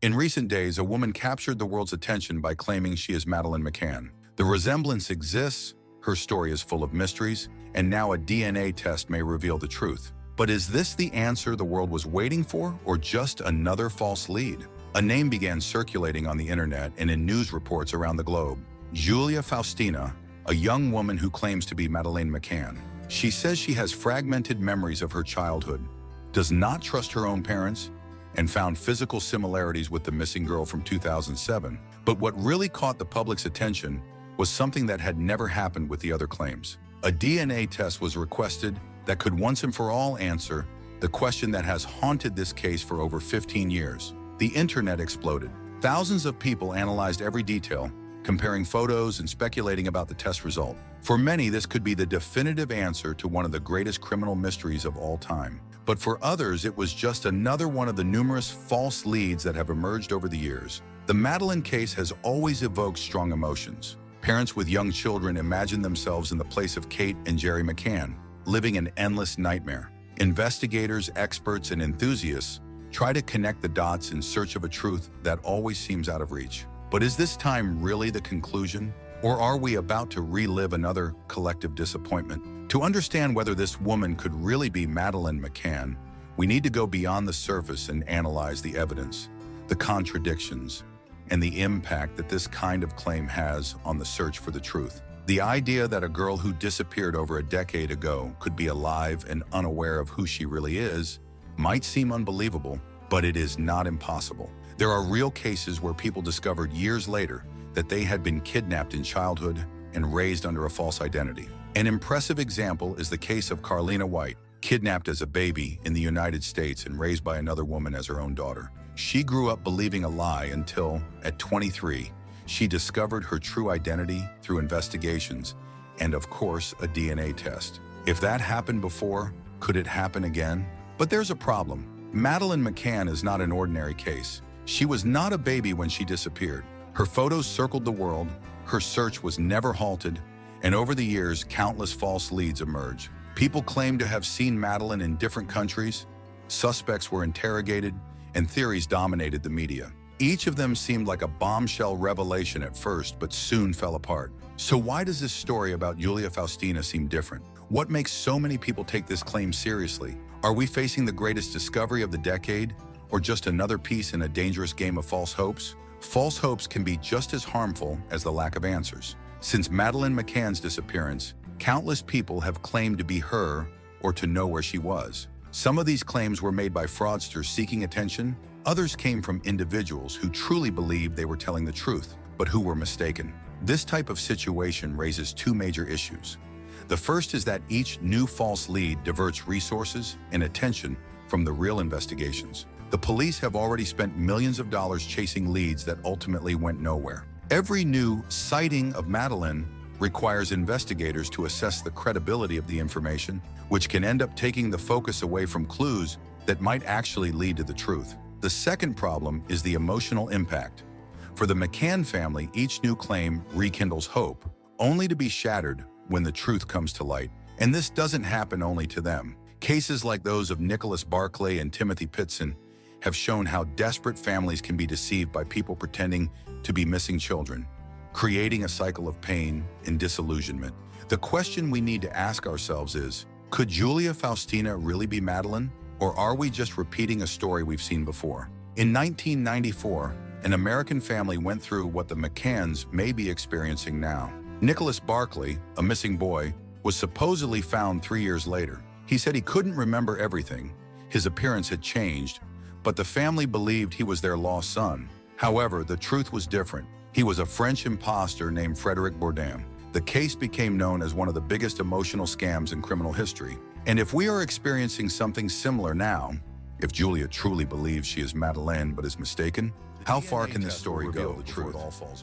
In recent days, a woman captured the world's attention by claiming she is Madeleine McCann. The resemblance exists, her story is full of mysteries, and now a DNA test may reveal the truth. But is this the answer the world was waiting for, or just another false lead? A name began circulating on the internet and in news reports around the globe. Julia Faustina, a young woman who claims to be Madeleine McCann. She says she has fragmented memories of her childhood, does not trust her own parents, and found physical similarities with the missing girl from 2007. But what really caught the public's attention was something that had never happened with the other claims. A DNA test was requested that could once and for all answer the question that has haunted this case for over 15 years. The internet exploded. Thousands of people analyzed every detail, comparing photos and speculating about the test result. For many, this could be the definitive answer to one of the greatest criminal mysteries of all time. But for others, it was just another one of the numerous false leads that have emerged over the years. The Madeleine case has always evoked strong emotions. Parents with young children imagine themselves in the place of Kate and Jerry McCann, living an endless nightmare. Investigators, experts, and enthusiasts try to connect the dots in search of a truth that always seems out of reach. But is this time really the conclusion? Or are we about to relive another collective disappointment? To understand whether this woman could really be Madeleine McCann, we need to go beyond the surface and analyze the evidence, the contradictions, and the impact that this kind of claim has on the search for the truth. The idea that a girl who disappeared over a decade ago could be alive and unaware of who she really is might seem unbelievable, but it is not impossible. There are real cases where people discovered years later that they had been kidnapped in childhood and raised under a false identity. An impressive example is the case of Carlina White, kidnapped as a baby in the United States and raised by another woman as her own daughter. She grew up believing a lie until, at 23, she discovered her true identity through investigations and, of course, a DNA test. If that happened before, could it happen again? But there's a problem. Madeleine McCann is not an ordinary case. She was not a baby when she disappeared. Her photos circled the world, her search was never halted, and over the years, countless false leads emerged. People claimed to have seen Madeleine in different countries, suspects were interrogated, and theories dominated the media. Each of them seemed like a bombshell revelation at first, but soon fell apart. So why does this story about Julia Faustina seem different? What makes so many people take this claim seriously? Are we facing the greatest discovery of the decade, or just another piece in a dangerous game of false hopes? False hopes can be just as harmful as the lack of answers. Since Madeleine McCann's disappearance, countless people have claimed to be her or to know where she was. Some of these claims were made by fraudsters seeking attention. Others came from individuals who truly believed they were telling the truth, but who were mistaken. This type of situation raises two major issues. The first is that each new false lead diverts resources and attention from the real investigations. The police have already spent millions of dollars chasing leads that ultimately went nowhere. Every new sighting of Madeleine requires investigators to assess the credibility of the information, which can end up taking the focus away from clues that might actually lead to the truth. The second problem is the emotional impact. For the McCann family, each new claim rekindles hope, only to be shattered when the truth comes to light. And this doesn't happen only to them. Cases like those of Nicholas Barclay and Timothy Pitson have shown how desperate families can be deceived by people pretending to be missing children, creating a cycle of pain and disillusionment. The question we need to ask ourselves is, could Julia Faustina really be Madeleine, or are we just repeating a story we've seen before? In 1994, an American family went through what the McCanns may be experiencing now. Nicholas Barclay, a missing boy, was supposedly found 3 years later. He said he couldn't remember everything. His appearance had changed, but the family believed he was their lost son. However, the truth was different. He was a French imposter named Frédéric Bourdin. The case became known as one of the biggest emotional scams in criminal history. And if we are experiencing something similar now, if Julia truly believes she is Madeleine but is mistaken, how far can this story go? The truth.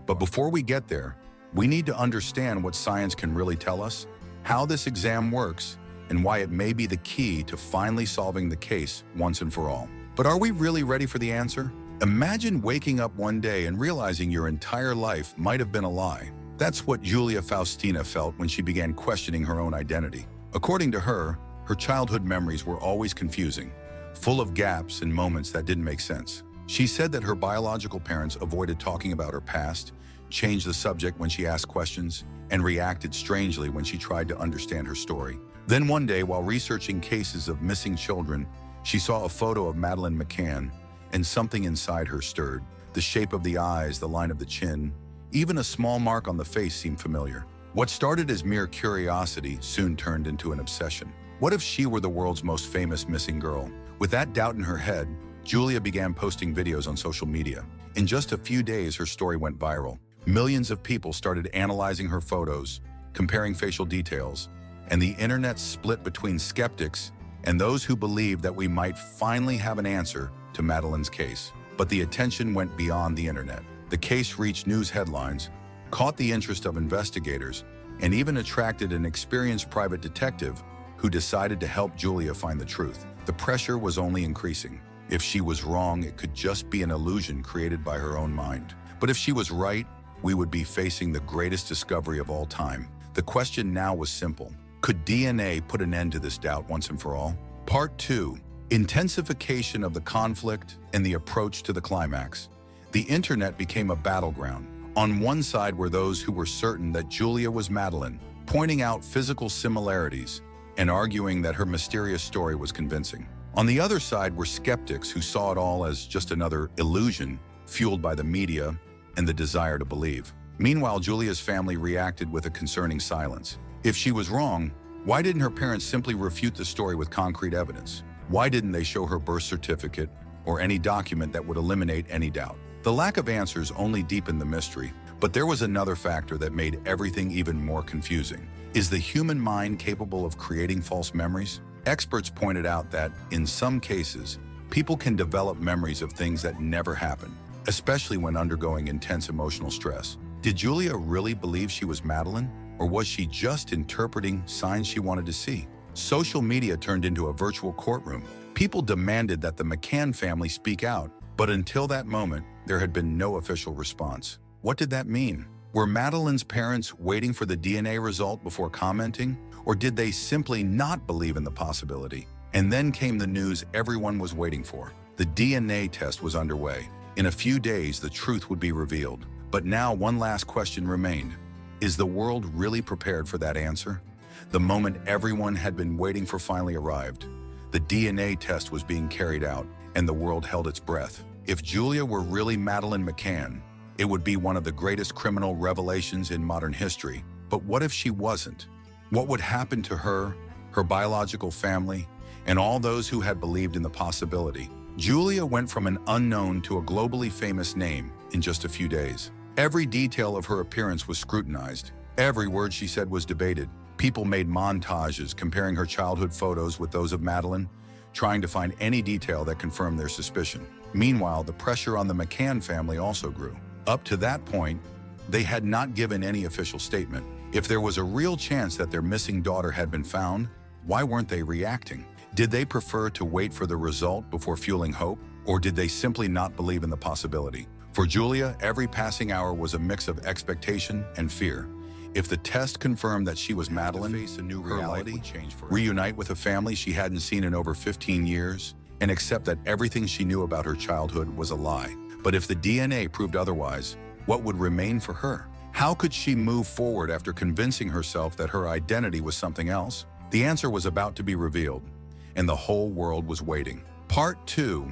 But before we get there, we need to understand what science can really tell us, how this exam works, and why it may be the key to finally solving the case once and for all. But are we really ready for the answer? Imagine waking up one day and realizing your entire life might have been a lie. That's what Julia Faustina felt when she began questioning her own identity. According to her, her childhood memories were always confusing, full of gaps and moments that didn't make sense. She said that her biological parents avoided talking about her past, changed the subject when she asked questions, and reacted strangely when she tried to understand her story. Then one day, while researching cases of missing children, she saw a photo of Madeleine McCann, and something inside her stirred. The shape of the eyes, the line of the chin, even a small mark on the face seemed familiar. What started as mere curiosity soon turned into an obsession. What if she were the world's most famous missing girl? With that doubt in her head, Julia began posting videos on social media. In just a few days, her story went viral. Millions of people started analyzing her photos, comparing facial details, and the internet split between skeptics and those who believed that we might finally have an answer to Madeleine's case. But the attention went beyond the internet. The case reached news headlines, caught the interest of investigators, and even attracted an experienced private detective who decided to help Julia find the truth. The pressure was only increasing. If she was wrong, it could just be an illusion created by her own mind. But if she was right, we would be facing the greatest discovery of all time. The question now was simple. Could DNA put an end to this doubt once and for all? Part 2. Intensification of the conflict and the approach to the climax. The internet became a battleground. On one side were those who were certain that Julia was Madeleine, pointing out physical similarities and arguing that her mysterious story was convincing. On the other side were skeptics who saw it all as just another illusion fueled by the media and the desire to believe. Meanwhile, Julia's family reacted with a concerning silence. If she was wrong, why didn't her parents simply refute the story with concrete evidence? Why didn't they show her birth certificate or any document that would eliminate any doubt? The lack of answers only deepened the mystery, but there was another factor that made everything even more confusing. Is the human mind capable of creating false memories? Experts pointed out that, in some cases, people can develop memories of things that never happened, especially when undergoing intense emotional stress. Did Julia really believe she was Madeleine, or was she just interpreting signs she wanted to see? Social media turned into a virtual courtroom. People demanded that the McCann family speak out, but until that moment, there had been no official response. What did that mean? Were Madeleine's parents waiting for the DNA result before commenting, or did they simply not believe in the possibility? And then came the news everyone was waiting for. The DNA test was underway. In a few days, the truth would be revealed. But now one last question remained. Is the world really prepared for that answer? The moment everyone had been waiting for finally arrived. The DNA test was being carried out, and the world held its breath. If Julia were really Madeleine McCann, it would be one of the greatest criminal revelations in modern history. But what if she wasn't? What would happen to her, her biological family, and all those who had believed in the possibility? Julia went from an unknown to a globally famous name in just a few days. Every detail of her appearance was scrutinized. Every word she said was debated. People made montages comparing her childhood photos with those of Madeleine, trying to find any detail that confirmed their suspicion. Meanwhile, the pressure on the McCann family also grew. Up to that point, they had not given any official statement. If there was a real chance that their missing daughter had been found, why weren't they reacting? Did they prefer to wait for the result before fueling hope, or did they simply not believe in the possibility? For Julia, every passing hour was a mix of expectation and fear. If the test confirmed that she was Madeleine, her life would change forever. Reunite with a family she hadn't seen in over 15 years, and accept that everything she knew about her childhood was a lie. But if the DNA proved otherwise, what would remain for her? How could she move forward after convincing herself that her identity was something else? The answer was about to be revealed, and the whole world was waiting. Part 2.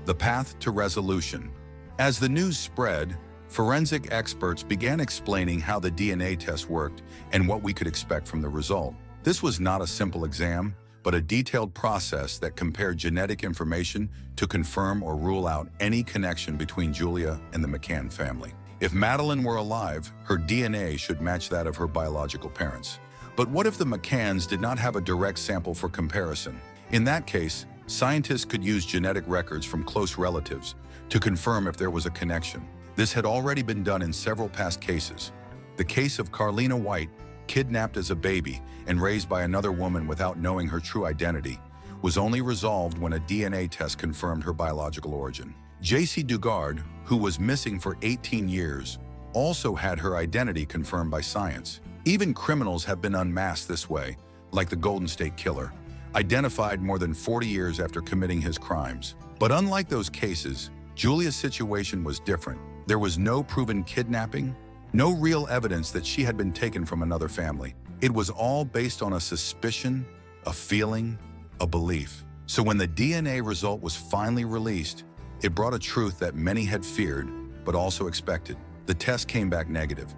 The Path to Resolution. As the news spread, forensic experts began explaining how the DNA test worked and what we could expect from the result. This was not a simple exam, but a detailed process that compared genetic information to confirm or rule out any connection between Julia and the McCann family. If Madeleine were alive, her DNA should match that of her biological parents. But what if the McCanns did not have a direct sample for comparison? In that case, scientists could use genetic records from close relatives to confirm if there was a connection. This had already been done in several past cases. The case of Carlina White, kidnapped as a baby and raised by another woman without knowing her true identity, was only resolved when a DNA test confirmed her biological origin. J.C. Dugard, who was missing for 18 years, also had her identity confirmed by science. Even criminals have been unmasked this way, like the Golden State Killer, identified more than 40 years after committing his crimes. But unlike those cases, Julia's situation was different. There was no proven kidnapping, no real evidence that she had been taken from another family. It was all based on a suspicion, a feeling, a belief. So when the DNA result was finally released, it brought a truth that many had feared, but also expected. The test came back negative.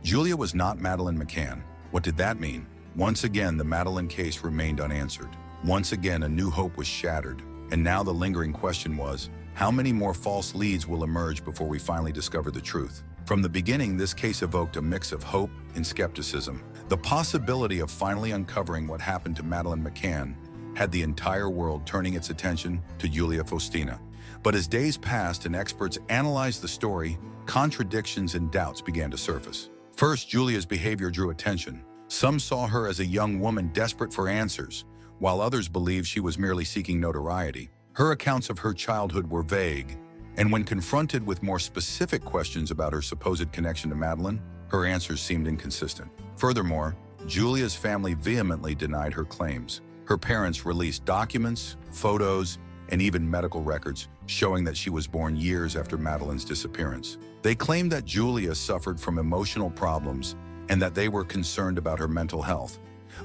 Julia was not Madeleine McCann. What did that mean? Once again, the Madeleine case remained unanswered. Once again, a new hope was shattered. And now the lingering question was, how many more false leads will emerge before we finally discover the truth? From the beginning, this case evoked a mix of hope and skepticism. The possibility of finally uncovering what happened to Madeleine McCann had the entire world turning its attention to Julia Faustina. But as days passed and experts analyzed the story, contradictions and doubts began to surface. First, Julia's behavior drew attention. Some saw her as a young woman desperate for answers, while others believed she was merely seeking notoriety. Her accounts of her childhood were vague, and when confronted with more specific questions about her supposed connection to Madeleine, her answers seemed inconsistent. Furthermore, Julia's family vehemently denied her claims. Her parents released documents, photos, and even medical records showing that she was born years after Madeleine's disappearance. They claimed that Julia suffered from emotional problems and that they were concerned about her mental health.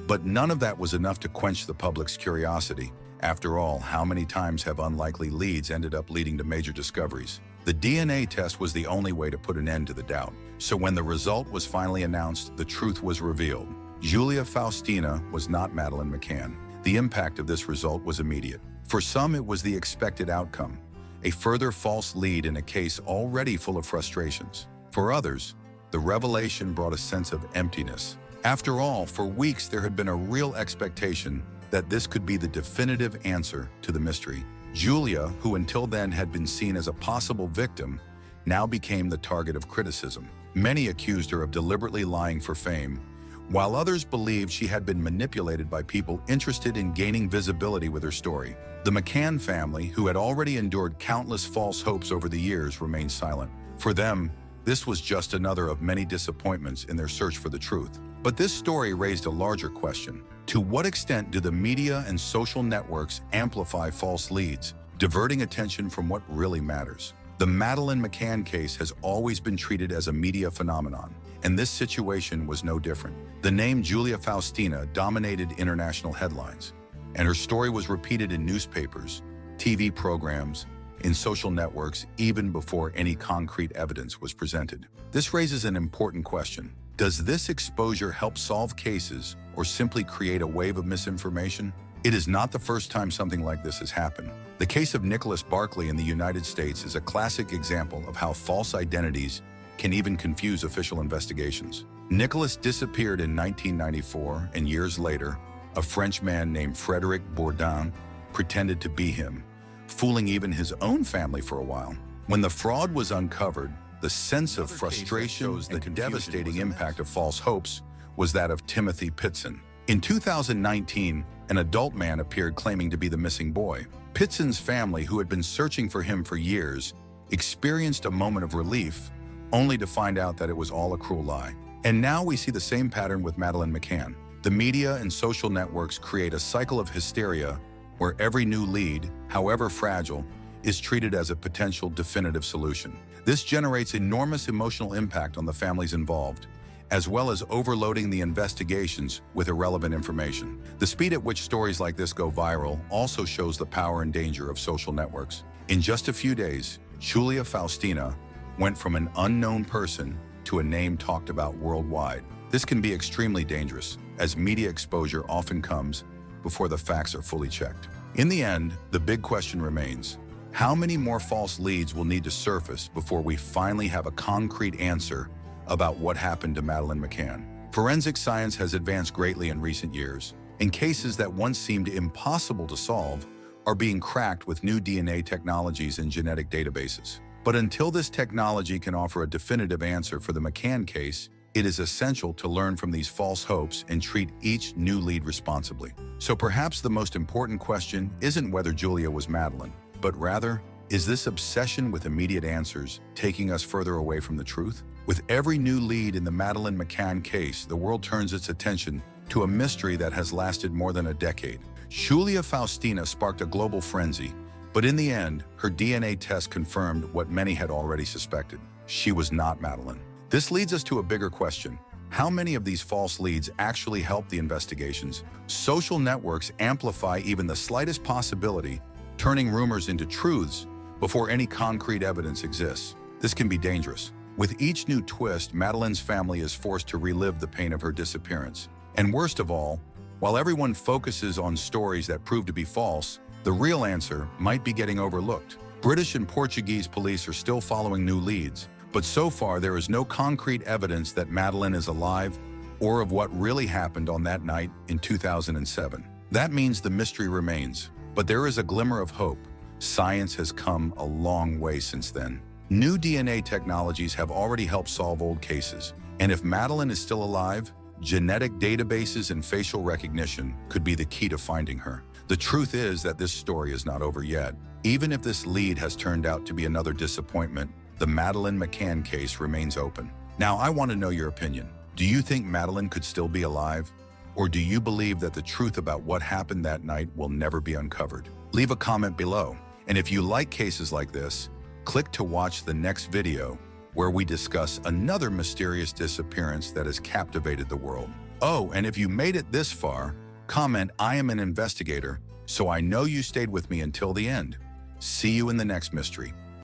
But none of that was enough to quench the public's curiosity. After all, how many times have unlikely leads ended up leading to major discoveries? The DNA test was the only way to put an end to the doubt. So when the result was finally announced, the truth was revealed. Julia Faustina was not Madeleine McCann. The impact of this result was immediate. For some, it was the expected outcome, a further false lead in a case already full of frustrations. For others, the revelation brought a sense of emptiness. After all, for weeks there had been a real expectation that this could be the definitive answer to the mystery. Julia, who until then had been seen as a possible victim, now became the target of criticism. Many accused her of deliberately lying for fame, while others believed she had been manipulated by people interested in gaining visibility with her story. The McCann family, who had already endured countless false hopes over the years, remained silent. For them, this was just another of many disappointments in their search for the truth. But this story raised a larger question. To what extent do the media and social networks amplify false leads, diverting attention from what really matters? The Madeleine McCann case has always been treated as a media phenomenon, and this situation was no different. The name Julia Faustina dominated international headlines, and her story was repeated in newspapers, TV programs, in social networks, even before any concrete evidence was presented. This raises an important question. Does this exposure help solve cases or simply create a wave of misinformation? It is not the first time something like this has happened. The case of Nicholas Barkley in the United States is a classic example of how false identities can even confuse official investigations. Nicholas disappeared in 1994, and years later, a French man named Frédéric Bourdin pretended to be him, fooling even his own family for a while. When the fraud was uncovered, the sense of frustration and the devastating impact of false hopes was that of Timothy Pitson. In 2019, an adult man appeared claiming to be the missing boy. Pitson's family, who had been searching for him for years, experienced a moment of relief, only to find out that it was all a cruel lie. And now we see the same pattern with Madeleine McCann. The media and social networks create a cycle of hysteria where every new lead, however fragile, is treated as a potential definitive solution. This generates enormous emotional impact on the families involved, as well as overloading the investigations with irrelevant information. The speed at which stories like this go viral also shows the power and danger of social networks. In just a few days, Julia Faustina went from an unknown person to a name talked about worldwide. This can be extremely dangerous, as media exposure often comes before the facts are fully checked. In the end, the big question remains: how many more false leads will need to surface before we finally have a concrete answer about what happened to Madeleine McCann? Forensic science has advanced greatly in recent years, and cases that once seemed impossible to solve are being cracked with new DNA technologies and genetic databases. But until this technology can offer a definitive answer for the McCann case, it is essential to learn from these false hopes and treat each new lead responsibly. So perhaps the most important question isn't whether Julia was Madeleine, but rather, is this obsession with immediate answers taking us further away from the truth? With every new lead in the Madeleine McCann case, the world turns its attention to a mystery that has lasted more than a decade. Julia Faustina sparked a global frenzy, But in the end, her DNA test confirmed what many had already suspected. She was not Madeleine. This leads us to a bigger question. How many of these false leads actually help the investigations? Social networks amplify even the slightest possibility, turning rumors into truths before any concrete evidence exists. This can be dangerous. With each new twist, Madeleine's family is forced to relive the pain of her disappearance. And worst of all, while everyone focuses on stories that prove to be false, the real answer might be getting overlooked. British and Portuguese police are still following new leads, but so far there is no concrete evidence that Madeleine is alive or of what really happened on that night in 2007. That means the mystery remains, but there is a glimmer of hope. Science has come a long way since then. New DNA technologies have already helped solve old cases, and if Madeleine is still alive, genetic databases and facial recognition could be the key to finding her. The truth is that this story is not over yet. Even if this lead has turned out to be another disappointment, the Madeleine McCann case remains open. Now, I want to know your opinion. Do you think Madeleine could still be alive? Or do you believe that the truth about what happened that night will never be uncovered? Leave a comment below. And if you like cases like this, click to watch the next video where we discuss another mysterious disappearance that has captivated the world. Oh, and if you made it this far, comment "I am an investigator" so I know you stayed with me until the end. See you in the next mystery.